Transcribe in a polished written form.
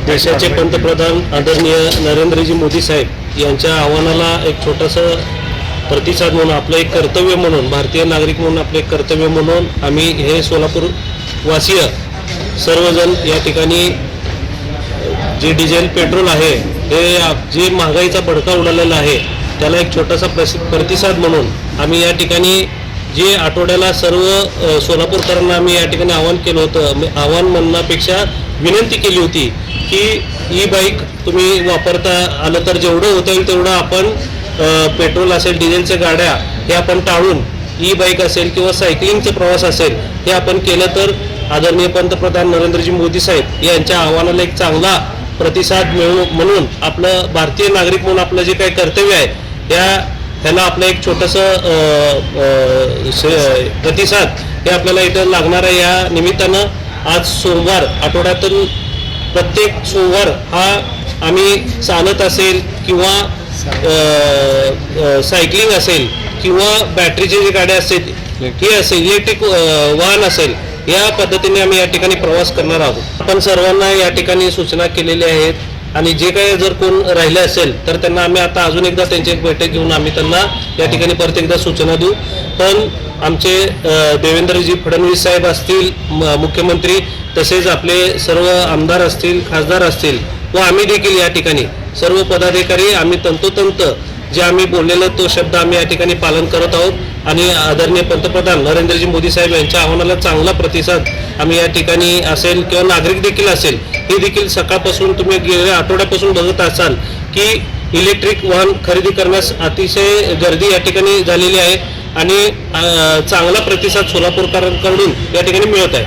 देशाचे पंतप्रधान आदरणीय नरेंद्रजी मोदी साहेब यांच्या आव्हानाला एक छोटासा प्रतिसाद म्हणून आपलं एक कर्तव्य म्हणून भारतीय नागरिक म्हणून आपले कर्तव्य म्हणून आम्ही हे सोलापूर वासीय सर्वजण या ठिकाणी जे डिझेल पेट्रोल आहे हे जे महागाईचा भडका उडालेला आहे त्याला एक छोटासा प्रतिसाद म्हणून आम्ही या ठिकाणी जे आठवड्याला सर्व सोलापूरकरांना आम्ही या ठिकाणी आवाहन केलं होतं, आवाहन म्हणण्यापेक्षा विनंती केली होती की ई बाईक तुम्ही वापरता आलं तर जेवढं होता येईल तेवढं आपण पेट्रोल असेल डिझेलच्या गाड्या हे आपण टाळून ई बाईक असेल किंवा सायकलिंगचा प्रवास असेल हे आपण केलं तर आदरणीय पंतप्रधान नरेंद्रजी मोदी साहेब यांच्या आव्हानाला एक चांगला प्रतिसाद मिळू म्हणून आपलं भारतीय नागरिक म्हणून आपलं जे काही कर्तव्य आहे त्याला आपलं एक छोटंसं प्रतिसाद हे आपल्याला इथं लागणार आहे। या निमित्तानं आज सोमवार आठवड्यातून प्रत्येक सोमवार हा आम्ही चालत असेल किंवा सायकलिंग असेल किंवा बॅटरीचे जे गाड्या असतील हे असेल इलेक्ट्रिक वाहन असेल या पद्धतीने आम्ही या ठिकाणी प्रवास करणार आहोत। आपण सर्वांना या ठिकाणी सूचना केलेल्या आहेत आणि जे काही जर कोण राहिले असेल तर त्यांना आम्ही आता अजून एकदा त्यांची एक बैठक घेऊन आम्ही त्यांना या ठिकाणी परत एकदा सूचना देऊ। पण आमचे देवेंद्रजी फडणवीस साहेब असतील मुख्यमंत्री तसेच आपले सर्व आमदार असतील खासदार असतील व आम्ही देखील या ठिकाणी सर्व पदाधिकारी आम्ही तंतोतंत जे आम्ही बोललेलं तो शब्द आम्ही या ठिकाणी पालन करत आहोत आणि आदरणीय पंतप्रधान नरेंद्रजी मोदी साहेब यांच्या आव्हानाला चांगला प्रतिसाद आम्ही या ठिकाणी असेल किंवा नागरिक देखील असेल हे देखील सकाळपासून तुम्ही गेल्या आठवड्यापासून बघत असाल की इलेक्ट्रिक वाहन खरेदी करण्यास अतिशय गर्दी या ठिकाणी झालेली आहे आणि चांगला प्रतिसाद सोलापूरकरांकडून या ठिकाणी मिळत आहे।